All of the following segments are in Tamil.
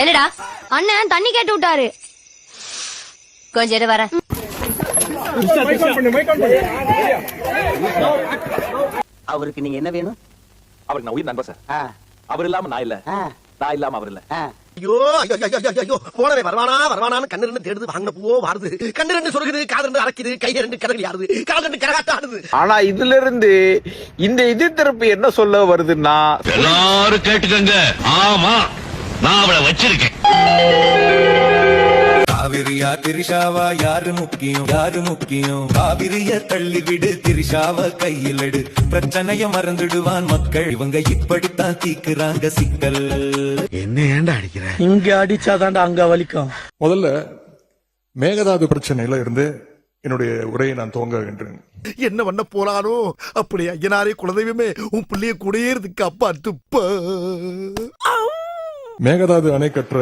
என்னடா அண்ணன் தண்ணி கேட்டு விட்டாரு. கொஞ்சம் இரு வரேன். அவருக்கு நீங்க என்ன வேணும்? அவருக்கு நான் உயிர் நண்பர் சார். அவர் இல்லாம நான் இல்ல, நான் இல்லாம அவர் இல்ல. ஐயோ ஐயோ போனவே வருவானான்னு கண்ணு ரெண்டு தேடுது, வாங்கின பூவோ வாடுது, கண்ணு ரெண்டு சொருகுது, காது ரெண்டு அரைக்குது, கை ரெண்டு கதறி ஆடுது, கால் ரெண்டு கரகாட்ட ஆடுது. ஆனா இதுல இருந்து இந்த இது திருப்பி என்ன சொல்ல வருதுன்னா, எல்லாரும் கேட்டுக்கங்க. ஆமா, நான் அவளை வச்சிருக்கேன். காவிரியா திரிஷாவா யாரு முக்கியம் காவிரிய தள்ளி விடு, திரிஷாவ கையில் எடு, பிரச்சனைய மறந்துடுவான் மக்கள். இவங்க இப்படித்தான் தீக்குறாங்க சிக்கல். என்ன ஏண்டா அடிக்கிற? இங்க அடிச்சாதாண்டா அங்க வலிக்கும். முதல்ல மேகதாது பிரச்சனையில இருந்து என்னுடைய உரையை நான் துவங்குகின்றேன். என்ன பண்ண போறானோ அப்படி ஐயனாரே குலதெய்வமே, உன் பிள்ளைய கூடயே இருக்கு அப்பா துப்ப. மேகதாது அணை கற்ற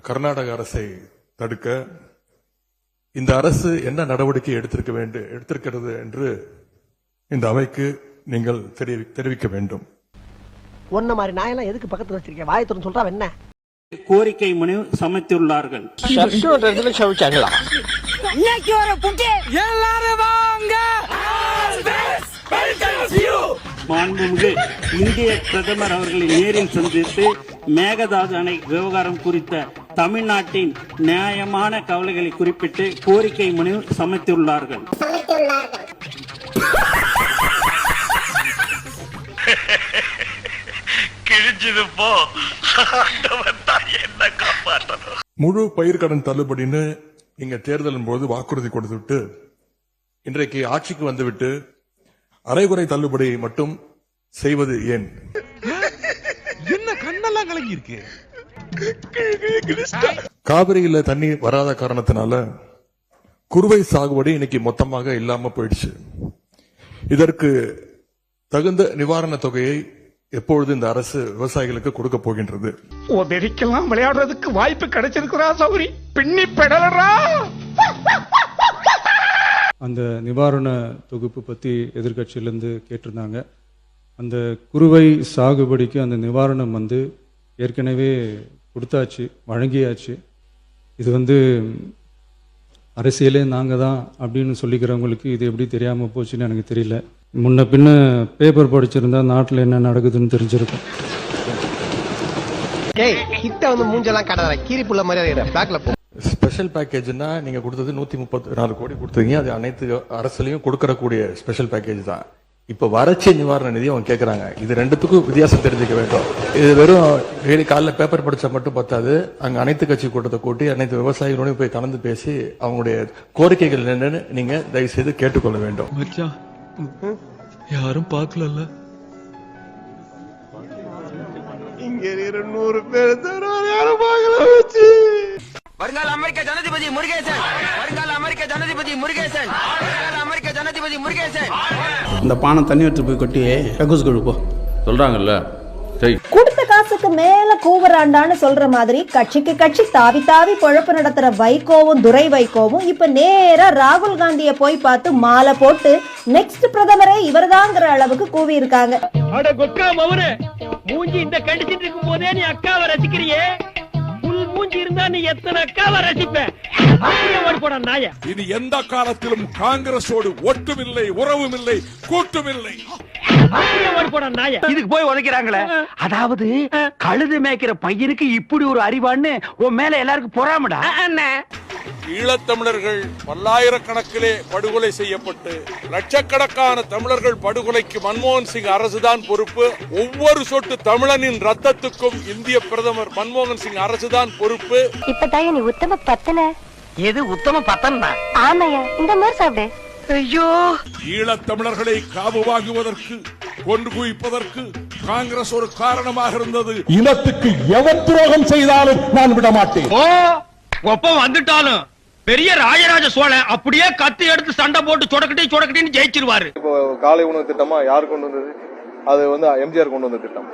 கர்நாடக அரசை தடுக்க இந்த அரசு என்ன நடவடிக்கை எடுத்திருக்கிறது என்று இந்த அவைக்கு நீங்கள் தெரிவிக்க வேண்டும். ஒன்ன மாதிரி நாயெல்லாம் எதுக்கு பக்கத்துல வச்சிருக்கேன்? வாயத்துடன் சொல்றா என்ன? கோரிக்கை மனு சமைத்துள்ளார்கள். மாண்புமிகு இந்திய பிரதமர் அவர்களை நேரில் சந்தித்து மேகதாது அணை விவகாரம் குறித்த தமிழ்நாட்டின் நியாயமான கவலைகளை குறிப்பிட்டு கோரிக்கை மனு சமைத்துள்ளார்கள். முழு பயிர்க்கடன் தள்ளுபடின்னு இங்க தேர்தலின் போது வாக்குறுதி கொடுத்துவிட்டு இன்றைக்கு ஆட்சிக்கு வந்துவிட்டு அரைகுறை தள்ளுபடி மட்டும் செய்வது ஏன்? என்ன கண்ணெல்லாம் கலங்கி இருக்கு. காவிரியில தண்ணி வராத காரணத்தினால குறுவை சாகுபடி இன்னைக்கு மொத்தமாக இல்லாம போயிடுச்சு. இதற்கு தகுந்த நிவாரண தொகையை எப்பொழுது இந்த அரசு விவசாயிகளுக்கு கொடுக்க போகின்றது? உதவிக்கெல்லாம் விளையாடுறதுக்கு வாய்ப்பு கிடைச்சிருக்கிறா சௌரி, பின்னி பெடலரா. அந்த நிவாரண தொகுப்பு பற்றி எதிர்கட்சியிலேருந்து கேட்டிருந்தாங்க. அந்த குறுவை சாகுபடிக்கு அந்த நிவாரணம் ஏற்கனவே கொடுத்தாச்சு, வழங்கியாச்சு. இது அரசியலே நாங்கள் தான் அப்படின்னு சொல்லிக்கிறவங்களுக்கு இது எப்படி தெரியாமல் போச்சுன்னு எனக்கு தெரியல. முன்ன பின்ன பேப்பர் படிச்சிருந்தா நாட்டில் என்ன நடக்குதுன்னு தெரிஞ்சிருக்கும். மூஞ்செல்லாம் கடற கீரி புள்ள மாதிரி பேக்ல போ. ஸ்பெஷல் பேக்கேஜ்னா நீங்க கொடுத்தது 134 கோடி கொடுத்தீங்க. அது அனைத்து அரசுலயும் கொடுக்கறக்கூடிய ஸ்பெஷல் பேக்கேஜ் தான். இப்ப வறட்சி நிவாரண நிதி அவங்க கேட்கறாங்க. இது ரெண்டுத்துக்கும் வித்தியாசம் தெரிஞ்சுக்க வேண்டும். இது வெறும் டெய்லி காலைல பேப்பர் படிச்சா மட்டும் பத்தாது. அங்க அனைத்து கட்சி கூட்டத்தை கூட்டி அனைத்து விவசாயிகளோடையும் போய் கலந்து பேசி அவங்களுடைய கோரிக்கைகள் என்னன்னு நீங்க தயவு செய்து கேட்டுக்கொள்ள வேண்டும். யாரும் பார்க்கல. இங்க 200 பேர் யாரும் பார்க்கல. வருங்கால அமெரிக்க ஜனாதிபதி முருகேசன், வருங்கால அமெரிக்க ஜனாதிபதி முருகேசன், வருங்கால அமெரிக்க ஜனாதிபதி முருகேசன். இந்த பானை தண்ணி எடுத்து போய் கொட்டி கக்கூஸ் கொடுப்போம் சொல்றாங்கல்ல. கொடுத்த காசுக்கு மேல கூவராண்டான்னு சொல்ற மாதிரி கட்சிக்கு கட்சி தாவி தாவி பொழப்பு நடத்துற வைகோவும் துரை வைகோவும் இப்ப நேரா ராகுல் காந்திய போய் பார்த்து மாலை போட்டு நெக்ஸ்ட் பிரதமரே இவர்தாங்கிற அளவுக்கு கூவி இருக்காங்க. மூஞ்சி இந்த கண்டிச்சிட்டு இருக்கும் போதே நீ அக்காவை ரசிக்கிறியே, மூஞ்சி இருந்தா நீ எத்தனை அக்காவை ரசிப்ப? இது எந்த காலத்திலும் காங்கிரஸோடு ஒட்டுமில்லை, உறவுமில்லை, கூட்டுமில்லை. இதுக்கு போய் உதைக்கிறாங்களே. அதாவது கழுது மேய்க்கிற பையனுக்கு இப்படி ஒரு அறிவான்னு உன் மேல எல்லாருக்கும் பொறாமடா. ஈழத்தமிழர்கள் பல்லாயிரக்கணக்கிலே படுகொலை செய்யப்பட்டு லட்சக்கணக்கான தமிழர்கள் படுகொலைக்கு மன்மோகன் சிங் அரசுதான் பொறுப்பு. ஒவ்வொரு சொட்டு தமிழனின் ரத்தத்துக்கும் இந்திய பிரதமர் மன்மோகன் சிங் அரசுதான் பொறுப்பு. இப்பதான் நீ உத்தம பத்தன. எது உத்தம பத்தனா? ஆமையா இந்த மாதிரி சாப்பிடு. ஐயோ, ஈழத்தமிழர்களை காவு வாங்குவதற்கு, கொண்டு குவிப்பதற்கு காங்கிரஸ் ஒரு காரணமாக இருந்தது. இனத்துக்கு எவன் துரோகம் செய்தாலும் நான் விட மாட்டேன். ஒப்பம் வந்துட்டாலும் பெரிய ராஜராஜ சோழன் அப்படியே கத்தி எடுத்து சண்டை போட்டு சொடக்கட்டின்னு ஜெயிச்சிருவாரு. இப்போ காலை உணவு திட்டமா யார் கொண்டு வந்தது? அது எம்ஜிஆர் கொண்டு வந்த திட்டம்.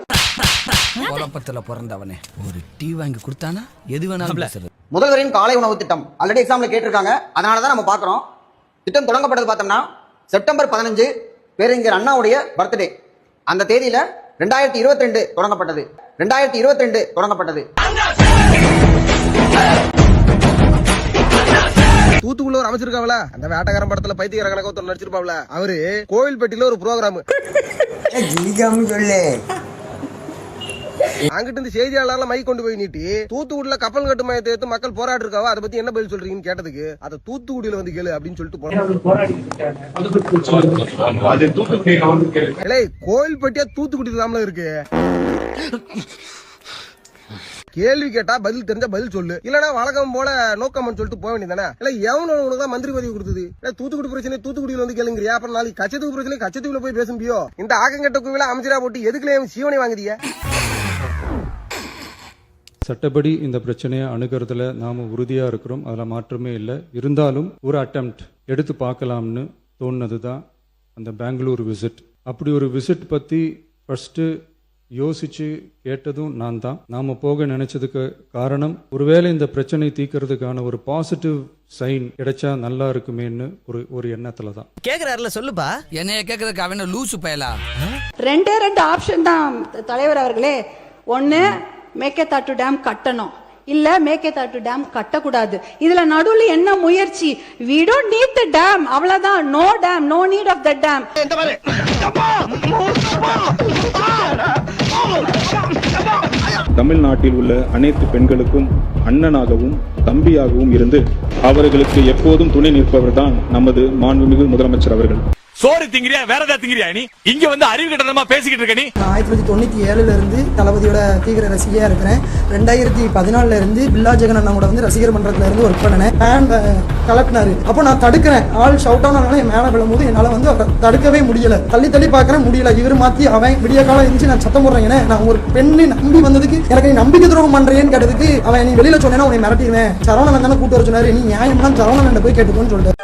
குழப்பத்துல பிறந்தவனே ஒரு டீ வாங்கி கொடுத்தானா எது வேணாலும் பேசுறது. முதல்வரின் காலை உணவு திட்டம் ஆல்ரெடி எக்ஸாம்ல கேட்டிருக்காங்க. அதனாலதான் நம்ம பாக்குறோம். திட்டம் தொடங்கப்பட்டது பார்த்தோம்னா செப்டம்பர் 15 பேரறிஞர் அண்ணாவுடைய பர்த்டே. அந்த தேதியில 2022 தொடங்கப்பட்டது. 2022 தொடங்கப்பட்டது. தூத்துக்குள்ள ஒரு அமைச்சிருக்காவல, அந்த வேட்டக்காரன் படத்துல பைத்தியக்கார கணக்கு நடிச்சிருப்பாவல, அவரு கோவில்பட்டியில ஒரு ப்ரோக்ராம் அங்கிட்டு இருந்து செய்தியாளர்லாம் மைக் கொண்டு போய் நீட்டி தூத்துக்குடியில கப்பல் கட்டு மையத்தை எடுத்து மக்கள் போராடி இருக்காவா, அதை பத்தி என்ன பதில் சொல்றீங்கன்னு கேட்டதுக்கு அதை தூத்துக்குடியில வந்து கேளு அப்படின்னு சொல்லிட்டு போறாங்க. கோவில்பட்டியா தூத்துக்குடியில தான் இருக்கு. கேள்வி கேட்டா பதில் தெரிஞ்சா பதில் சொல்லு, இல்லனா வழக்கம் போல நோக்கம்னு சொல்லிட்டு போக வேண்டியதானே. இல்ல எவனுக்கு தான் மந்திரி பதவி கொடுத்தது? தூத்துக்குடி பிரச்சனை தூத்துக்குடியில வந்து கேளுங்கிறியா? அப்புறம் நாளைக்கு கச்சத்தூக்கு பிரச்சனை கச்சத்தூக்குள்ள போய் பேச முடியும்? இந்த ஆக்கங்கட்ட குவில அமைச்சரா போட்டு எதுக்குல சீவனை வாங்குதிய? சட்டப்படி இந்த பிரச்சனையை அணுகிறதுல நாம உறுதியா இருக்கிறோம், அதில் மாற்றமே இல்லை. இருந்தாலும் ஒரு அட்டெம்ப்ட் எடுத்து பார்க்கலாம்னு தோணுனது தான் அந்த பெங்களூர் விசிட். அப்படி ஒரு விசிட் பற்றி ஃபர்ஸ்ட்டு யோசிச்சு கேட்டதும் நான் தான். நாம போக நினைச்சதுக்கு காரணம் ஒருவேளை இந்த பிரச்சனை தீர்க்கறதுக்கான ஒரு பாசிட்டிவ் சைன் கிடைச்சா நல்லா இருக்குமேன்னு ஒரு எண்ணத்துல தான். கேக்குறாருல சொல்லுப்பா, என்னைய கேக்குறதுக்கு அவன லூசு பயலா. ரெண்டு ஆப்ஷன் தான் தலைவர் அவர்களே. ஒன்னு மேகதாட்டு டேம் கட்டணும், இல்ல மேகதாட்டு டேம் கட்டக்கூடாது. இதுல நடுவுல என்ன முயற்சி? we don't need the dam, அவ்வளவுதான். no dam, no need of the dam. தமிழ்நாட்டில் உள்ள அனைத்து பெண்களுக்கும் அண்ணனாகவும் தம்பியாகவும் இருந்து அவர்களுக்கு எப்போதும் துணை நிற்பவர் தான் நமது மாண்புமிகு முதலமைச்சர் அவர்கள். சோறு திங்கிறியா வேற ஏதாவது திங்கிறியா? நீ இங்க வந்து அறிவு கட்டணமா பேசிக்கிட்டு இருக்க. நீ 1997 இருந்து தளபதியோட தீவிர ரசிகையா இருக்கிறேன். 2014 இருந்து பில்லா ஜெகன் அண்ணா கூட வந்து ரசிகர் மன்றத்துல இருந்து ஒர்க் பண்ணேன். அண்ட் கலெக்டர் அப்போ நான் தடுக்கிறேன், ஆள் ஷவுட் ஆனால என் மேல விழும்போது என்னால வந்து தடுக்கவே முடியல. தள்ளி பார்க்கறேன் முடியல. இவர் மாத்தி அவன் விடிய காலம் இருந்துச்சு நான் சத்தம் போடுறேன். நான் ஒரு பெண்ணை நம்பி வந்ததுக்கு எனக்கு நீ நம்பிக்கை துரோகம் பண்றேன்னு கேட்டதுக்கு அவன் நீ வெளியில சொன்னேன்னா உன்னை மிரட்டிடுவேன், சரவணன் தானே கூட்டு வர சொன்னாரு, நீ நியாயம்னா சரவணன் போய் கேட்டுக்கோன்னு சொல்லிட்டு.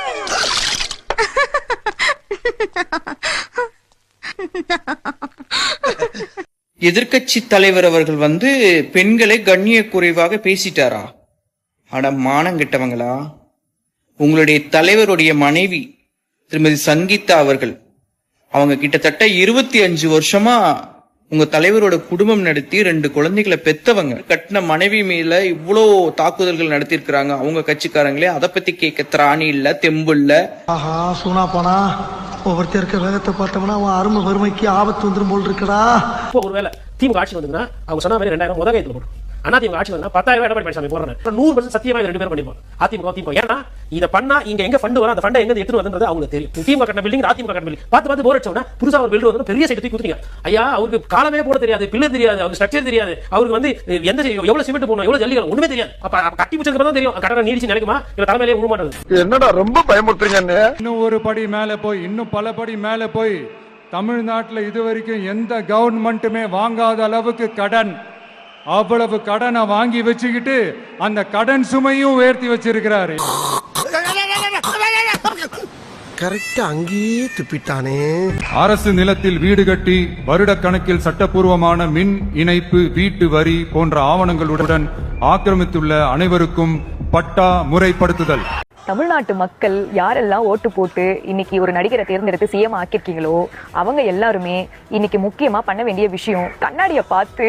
எதிர்க்கட்சி தலைவர் அவர்கள் வந்து பெண்களை கண்ணிய குறைவாக பேசிட்டாரா? அட மானங்கிட்டவங்களா. உங்களுடைய தலைவருடைய மனைவி திருமதி சங்கீதா அவர்கள், அவங்க கிட்டத்தட்ட 25 வருஷமா உங்க தலைவரோட குடும்பம் நடத்தி 2 குழந்தைகளை பெத்தவங்க. கட்டின மனைவி மேல இவ்வளோ தாக்குதல்கள் நடத்தி இருக்கிறாங்க அவங்க கட்சிக்காரங்களே. அதை பத்தி கேட்க திராணி இல்ல, தெம்பு இல்ல. ஆஹா சூனா போனா ஒவ்வொருத்தர் இருக்க வேகத்தை பார்த்தோம்னா அவன் அருமை வறுமைக்கு ஆபத்து வந்துடும் போல் இருக்கடா. ஒருவேளை திமுக ஆட்சி வந்ததுன்னா அவங்க சொன்ன மாதிரி 2000 முதல் போடும். அதிமுக ஆட்சி வந்தா 10,000 எடப்பாடி பழனிசாமி போடுறாங்க. 100% சத்தியமா 2 பேரும் பண்ணிப்போம். அதிமுக ஏன்னா இதை பண்ணா இங்க எங்க ஃபண்ட் வரும், அந்த ஃபண்டை எங்க எடுத்து வருதுன்றது அவங்களுக்கு தெரியும். திமுக கட்டின பில்டிங் அதிமுக கட்டின பில்டிங் பார்த்து போர் அடிச்சோம்னா புதுசா ஒரு பில்டர் வந்து பெரிய சைட் தூக்கி கொடுத்தீங்க. ஐயா அவருக்கு காலமே போட தெரியாது, பில்லர் தெரியாது, அவருக்கு ஸ்ட்ரக்சர் தெரியாது, அவருக்கு வந்து எந்த எவ்வளவு சிமெண்ட் போடணும், எவ்வளவு ஜல்லிகள் ஒண்ணுமே தெரியாது. அப்ப கட்டி பிடிச்சதுக்கு தான் தெரியும் கட்டணம் நீடிச்சு நினைக்குமா இல்ல தலைமையிலே உருவ மாட்டது. என்னடா ரொம்ப பயமுறுத்துறீங்க. இன்னும் ஒரு படி மேல போய், இன்னும் பல படி மேல போய், தமிழ்நாட்டில் இதுவரைக்கும் எந்த கவர்மெண்ட்டுமே வாங்காத அளவுக்கு கடன், அவ்வளவு கடனை வாங்கி வச்சுக்கிட்டு அந்த கடன் சுமையும் உயர்த்தி வச்சிருக்கிறாரு. கரெக்டா அங்கேயே துப்பிட்டானே. அரசு நிலத்தில் வீடு கட்டி வருடக்கணக்கில் சட்டப்பூர்வமான மின் இணைப்பு, வீட்டு வரி போன்ற ஆவணங்களுடன் ஆக்கிரமித்துள்ள அனைவருக்கும் பட்டா முறைப்படுத்துதல். தமிழ்நாட்டு மக்கள் யாரெல்லாம் ஓட்டு போட்டு இன்னைக்கு ஒரு நடிகரை தேர்ந்தெடுத்து சிஎம் ஆக்கியிருக்கீங்களோ அவங்க எல்லாருமே இன்னைக்கு முக்கியமா பண்ண வேண்டிய விஷயம் கண்ணாடியை பார்த்து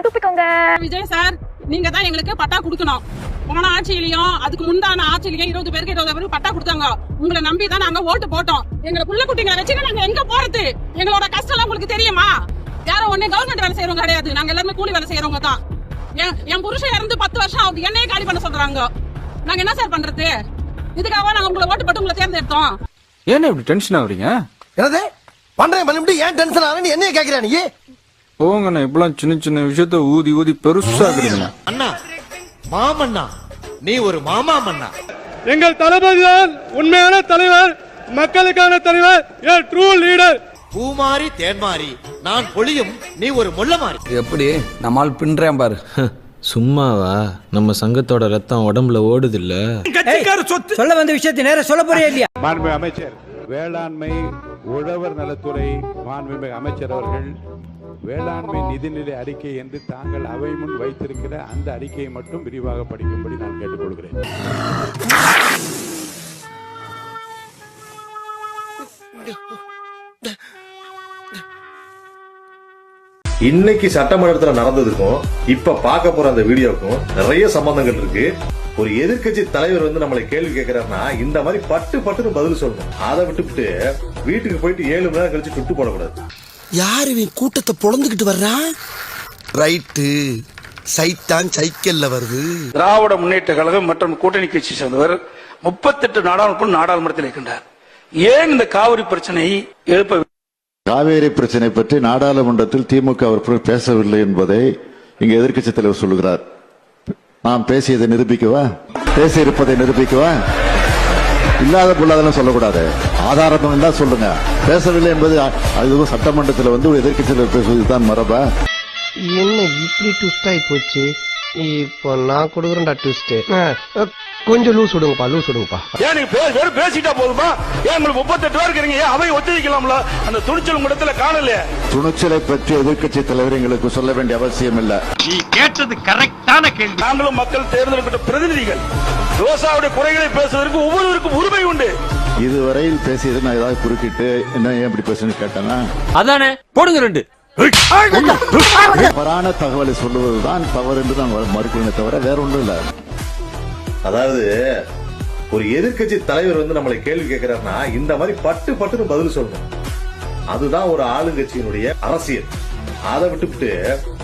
துப்பிக்கோங்க. விஜய் சார், நீங்க தான் எங்களுக்கு பட்டா கொடுக்கணும். போன ஆட்சியிலையும் அதுக்கு முந்தான ஆட்சியிலையும் 20 பேருக்கு 20 பேருக்கு பட்டா கொடுத்தாங்க. உங்களை நம்பி தான் நாங்க ஓட்டு போட்டோம். எங்களை புள்ள குட்டிங்களை வச்சுட்டு நாங்க எங்க போறது? எங்களோட கஷ்டம் எல்லாம் உங்களுக்கு தெரியுமா? யாரும் ஒண்ணு கவர்மெண்ட் வேலை செய்யறவங்க கிடையாது, நாங்க எல்லாருமே கூலி வேலை செய்யறவங்க தான். என் புருஷன் இறந்து 10 வருஷம் ஆகுது, என்னையே காலி பண்ண சொல்றாங்க. நாங்க என்ன சார் பண்றது? இதுக்காக நாங்க உங்களை ஓட்டு போட்டு உங்களை தேர்ந்தெடுத்தோம். ஏன் இப்படி டென்ஷன் ஆகுறீங்க? என்னது பண்றேன் பண்ணிட்டு ஏன் டென்ஷன் ஆகுறேன்னு என்னைய கேக்குறா நீ? போங்கண்ணா, இப்பெல்லாம் சின்ன சின்ன விஷயத்த ஊதி ஊதி பெருசாக்குறீங்க. அண்ணா மாமண்ணா, நீ ஒரு மாமா மண்ணா. எங்கள் தளபதி தான் உண்மையான தலைவர், மக்களுக்கான தலைவர், ட்ரூ லீடர். பூமாரி தேன்மாரி நான் பொழியும், நீ ஒரு முள்ள மாறி. எப்படி நம்மால் பின்றேன் பாரு. சும்மாவா? நம்ம சங்கத்தோட ரத்தம் உடம்புல ஓடுது இல்ல? சொல்ல வந்த விஷயத்தை நேரம் சொல்ல போறே இல்லையா? மாண்புமிகு அமைச்சர் வேளாண்மை உழவர் நலத்துறை மாண்புமிகு அமைச்சர் அவர்கள் வேளாண்மை நிதிநிலை அறிக்கை என்று தாங்கள் அவை முன் வைத்திருக்கிற அந்த அறிக்கையை மட்டும் விரிவாக படிக்கும்படி நான் கேட்டுக்கொள்கிறேன். இன்னைக்கு சட்டமன்றத்துல நடந்ததுக்கும் இப்ப பார்க்க போற அந்த வீடியோக்கும் நிறைய சம்பந்தங்கள் இருக்கு. ஒரு எதிர்க்கட்சி தலைவர் வந்து நம்மளை கேள்வி கேட்கிறாருன்னா இந்த மாதிரி பட்டுன்னு பதில் சொல்லணும். அதை விட்டுவிட்டு வீட்டுக்கு போயிட்டு 7 மணி நேரம் கழிச்சு சுட்டு போடக்கூடாது. யாரு இவன் கூட்டத்தை பொழந்துகிட்டு வர்றான்? ரைட்டு, சைத்தான் சைக்கிள்ல வருது. திராவிட முன்னேற்ற கழகம் மற்றும் கூட்டணி கட்சி சேர்ந்தவர் 38 நாடாளுமன்ற நாடாளுமன்றத்தில் இருக்கின்றார். ஏன் இந்த காவிரி பிரச்சனையை எழுப்ப? காவேரி பிரச்சனை பற்றி நாடாளுமன்றத்தில் திமுக அவர்கள் பேசவில்லை என்பதை இங்க எதிர்க்கட்சி தலைவர் சொல்லுகிறார். நாம் பேசியதை நிரூபிக்கவா? பேசியிருப்பதை நிரூபிக்கவா? இல்லாத பொருளாதாரம் சொல்லக்கூடாது. ஆதாரம் இருந்தா சொல்லுங்க. பேசவில்லை என்பது அதுவும் சட்டமன்றத்தில் வந்து ஒரு எதிர்க்கட்சி தலைவர் பேசுவதுதான் மரபா? என்ன இப்படி ட்விஸ்ட் ஆகி போச்சு? இப்போ நான் கொடுக்குறேன்டா ட்விஸ்ட். கொஞ்சம் லூஸ் விடுங்கப்பா. ஏன் நீங்க வெறும் பேசிட்டா போதுமா? ஏன் உங்களுக்கு 38 பேர் இருக்கீங்க? அவை ஒத்திவைக்கலாம்ல? அந்த துணிச்சல் உங்களிடத்துல காணல. துணிச்சலை பற்றி எதிர்க்கட்சி தலைவர் எங்களுக்கு சொல்ல வேண்டிய அவசியம் இல்ல. நீ கேட்டது கரெக்டான கேள்வி. நாங்களும் மக்கள் தேர்ந்தெடுக்கப்பட்ட பிரதிநிதிகள். விவசாயியுடைய குறைகளை பேசுவதற்கு ஒவ்வொருவருக்கும் உரிமை உண்டு. இதுவரையில் பேசியது நான் ஏதாவது குறுக்கிட்டு என்ன ஏன் இப்படி பேசுன்னு கேட்டேன்னா அதானே போடுங்க 2. தவறான தகவலை சொல்லுவதுதான் தவறு என்று நான் மறுக்கிறேனே தவிர வேற ஒன்றும் இல்ல. அதாவது ஒரு எதிர்க்கட்சி தலைவர் வந்து நம்மளை கேள்வி கேட்கிறாருன்னா இந்த மாதிரி பட்டுன்னு பதில் சொல்லணும். அதுதான் ஒரு ஆளுங்கட்சியினுடைய அரசியல். அதை விட்டுவிட்டு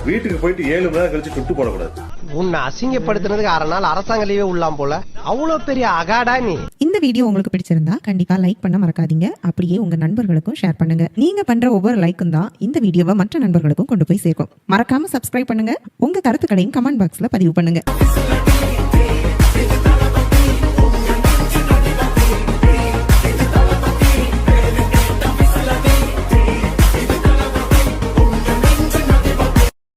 வீட்டுக்கு போயிட்டு 7 மணி நேரம் கழிச்சு சுட்டு போடக்கூடாது. உன்னை அசிங்கப்படுத்தினதுக்கு 6 நாள் அரசாங்க லீவே உள்ளாம் போல. அவ்வளவு பெரிய அகாடா நீ. இந்த வீடியோ உங்களுக்கு பிடிச்சிருந்தா கண்டிப்பா லைக் பண்ண மறக்காதீங்க. அப்படியே உங்க நண்பர்களுக்கும் ஷேர் பண்ணுங்க. நீங்க பண்ற ஒவ்வொரு லைக்கும் தான் இந்த வீடியோவை மற்ற நண்பர்களுக்கும் கொண்டு போய் சேர்க்கும். மறக்காம சப்ஸ்கிரைப் பண்ணுங்க. உங்க கருத்துக்களையும் கமெண்ட் பாக்ஸ்ல பதிவு பண்ணுங்க.